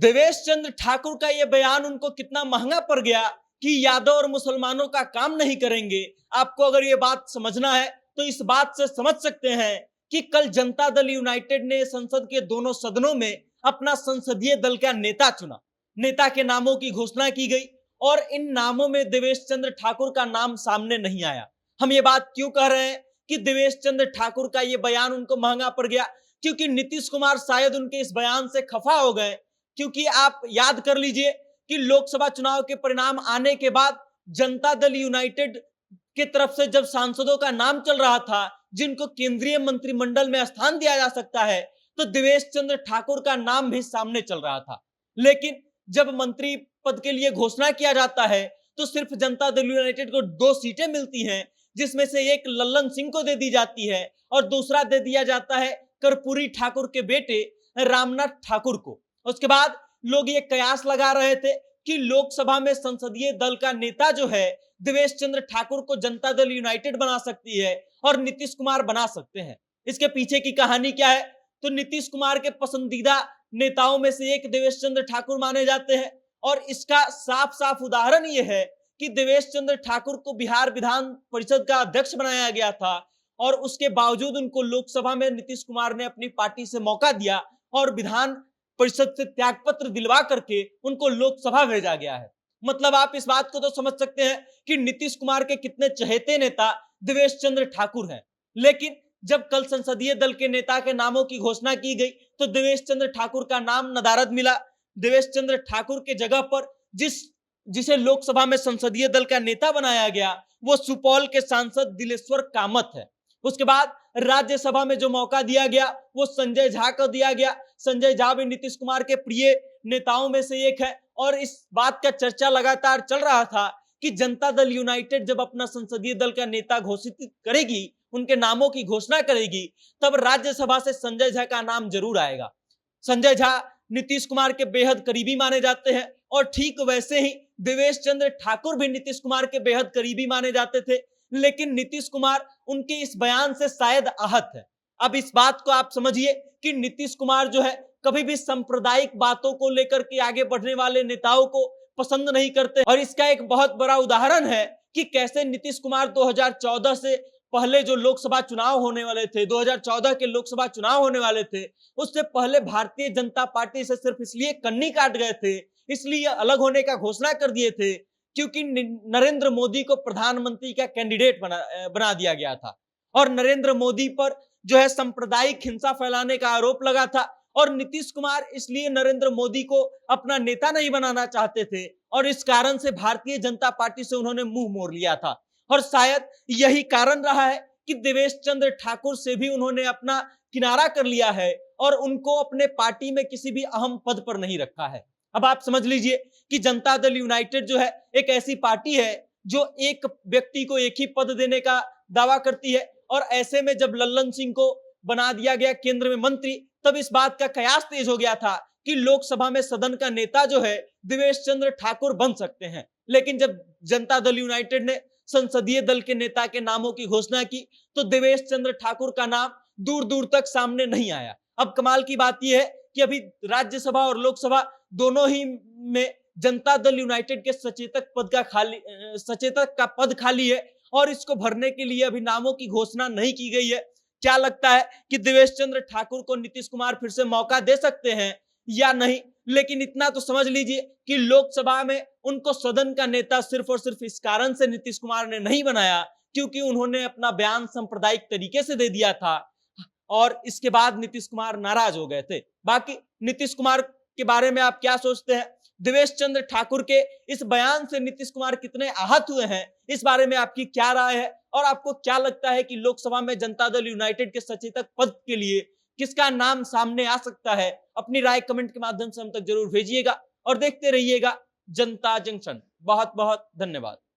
देवेश चंद्र ठाकुर का यह बयान उनको कितना महंगा पड़ गया कि यादव और मुसलमानों का काम नहीं करेंगे। आपको अगर ये बात समझना है तो इस बात से समझ सकते हैं कि कल जनता दल यूनाइटेड ने संसद के दोनों सदनों में अपना संसदीय दल का नेता चुना। नेता के नामों की घोषणा की गई और इन नामों में देवेश चंद्र ठाकुर का नाम सामने नहीं आया। हम ये बात क्यों कह रहे हैं कि देवेश चंद्र ठाकुर का ये बयान उनको महंगा पड़ गया? क्योंकि नीतीश कुमार शायद उनके इस बयान से खफा हो गए। क्योंकि आप याद कर लीजिए कि लोकसभा चुनाव के परिणाम आने के बाद जनता दल यूनाइटेड की तरफ से जब सांसदों का नाम चल रहा था जिनको केंद्रीय मंत्रिमंडल में स्थान दिया जा सकता है, तो देवेश चंद्र ठाकुर का नाम भी सामने चल रहा था। लेकिन जब मंत्री पद के लिए घोषणा किया जाता है तो सिर्फ जनता दल यूनाइटेड को 2 सीटें मिलती हैं, जिसमें से एक लल्लन सिंह को दे दी जाती है और दूसरा दे दिया जाता है कर्पूरी ठाकुर के बेटे रामनाथ ठाकुर को। उसके बाद लोग ये कयास लगा रहे थे कि लोकसभा में संसदीय दल का नेता जो है देवेश चंद्र ठाकुर को जनता दल यूनाइटेड बना सकती है और नीतीश कुमार बना सकते हैं। इसके पीछे की कहानी क्या है? तो नीतीश कुमार के पसंदीदा नेताओं में से एक देवेश चंद्र ठाकुर माने जाते हैं और इसका साफ साफ उदाहरण यह है कि देवेश चंद्र ठाकुर को बिहार विधान परिषद का अध्यक्ष बनाया गया था और उसके बावजूद उनको लोकसभा में नीतीश कुमार ने अपनी पार्टी से मौका दिया और विधान परिषद से त्यागपत्र दिलवा करके उनको लोकसभा भेजा गया है। मतलब आप इस बात को तो समझ सकते हैं कि नीतीश कुमार के कितने चहेते नेता देवेश चंद्र ठाकुर हैं। लेकिन जब कल संसदीय दल के नेता के नामों की घोषणा की गई तो देवेश चंद्र ठाकुर का नाम नदारद मिला। देवेश चंद्र ठाकुर के जगह पर जिसे लोकसभा में संसदीय दल का नेता बनाया गया वो सुपौल के सांसद दिलेश्वर कामत है। उसके बाद राज्यसभा में जो मौका दिया गया वो संजय झा को दिया गया। संजय झा भी नीतीश कुमार के प्रिय नेताओं में से एक है और इस बात का चर्चा लगातार चल रहा था कि जनता दल यूनाइटेड जब अपना संसदीय दल का नेता घोषित करेगी, उनके नामों की घोषणा करेगी, तब राज्यसभा से संजय झा का नाम जरूर आएगा। संजय झा नीतीश कुमार के बेहद करीबी माने जाते हैं और ठीक वैसे ही देवेश चंद्र ठाकुर भी नीतीश कुमार के बेहद करीबी माने जाते थे। लेकिन नीतीश कुमार उनके इस बयान से शायद आहत है। अब इस बात को आप समझिए कि नीतीश कुमार जो है कभी भी सांप्रदायिक बातों को लेकर के आगे बढ़ने वाले नेताओं को पसंद नहीं करते और इसका एक बहुत बड़ा उदाहरण है कि कैसे नीतीश कुमार 2014 से पहले जो लोकसभा चुनाव होने वाले थे, 2014 के लोकसभा चुनाव होने वाले थे, उससे पहले भारतीय जनता पार्टी से सिर्फ इसलिए कन्नी काट गए थे, इसलिए अलग होने का घोषणा कर दिए थे क्योंकि नरेंद्र मोदी को प्रधानमंत्री का कैंडिडेट बना दिया गया था और नरेंद्र मोदी पर जो है सांप्रदायिक हिंसा फैलाने का आरोप लगा था और नीतीश कुमार इसलिए नरेंद्र मोदी को अपना नेता नहीं बनाना चाहते थे और इस कारण से भारतीय जनता पार्टी से उन्होंने मुंह मोड़ लिया था। और शायद यही कारण रहा है कि देवेश चंद्र ठाकुर से भी उन्होंने अपना किनारा कर लिया है और उनको अपने पार्टी में किसी भी अहम पद पर नहीं रखा है। अब आप समझ लीजिए कि जनता दल यूनाइटेड जो है एक ऐसी पार्टी है जो एक व्यक्ति को एक ही पद देने का दावा करती है और ऐसे में जब लल्लन सिंह को बना दिया गया केंद्र में मंत्री, तब इस बात का कयास तेज हो गया था कि लोकसभा में सदन का नेता जो है देवेश चंद्र ठाकुर बन सकते हैं। लेकिन जब जनता दल यूनाइटेड ने संसदीय दल के नेता के नामों की घोषणा की तो देवेश चंद्र ठाकुर का नाम दूर दूर तक सामने नहीं आया। अब कमाल की बात यह है कि अभी राज्यसभा और लोकसभा दोनों ही में जनता दल यूनाइटेड के सचेतक का पद खाली है और इसको भरने के लिए अभी नामों की घोषणा नहीं की गई है। क्या लगता है कि देवेश चंद्र ठाकुर को नीतीश कुमार फिर से मौका दे सकते हैं या नहीं? लेकिन इतना तो समझ लीजिए कि लोकसभा में उनको सदन का नेता सिर्फ और सिर्फ इस कारण से नीतीश कुमार ने नहीं बनाया क्योंकि उन्होंने अपना बयान सांप्रदायिक तरीके से दे दिया था और इसके बाद नीतीश कुमार नाराज हो गए थे। बाकी नीतीश कुमार के बारे में आप क्या सोचते हैं? देवेश चंद्र ठाकुर के इस बयान से नीतीश कुमार कितने आहत हुए हैं, इस बारे में आपकी क्या राय है? और आपको क्या लगता है कि लोकसभा में जनता दल यूनाइटेड के सचेतक पद के लिए किसका नाम सामने आ सकता है? अपनी राय कमेंट के माध्यम से हम तक जरूर भेजिएगा और देखते रहिएगा जनता जंक्शन। बहुत बहुत धन्यवाद।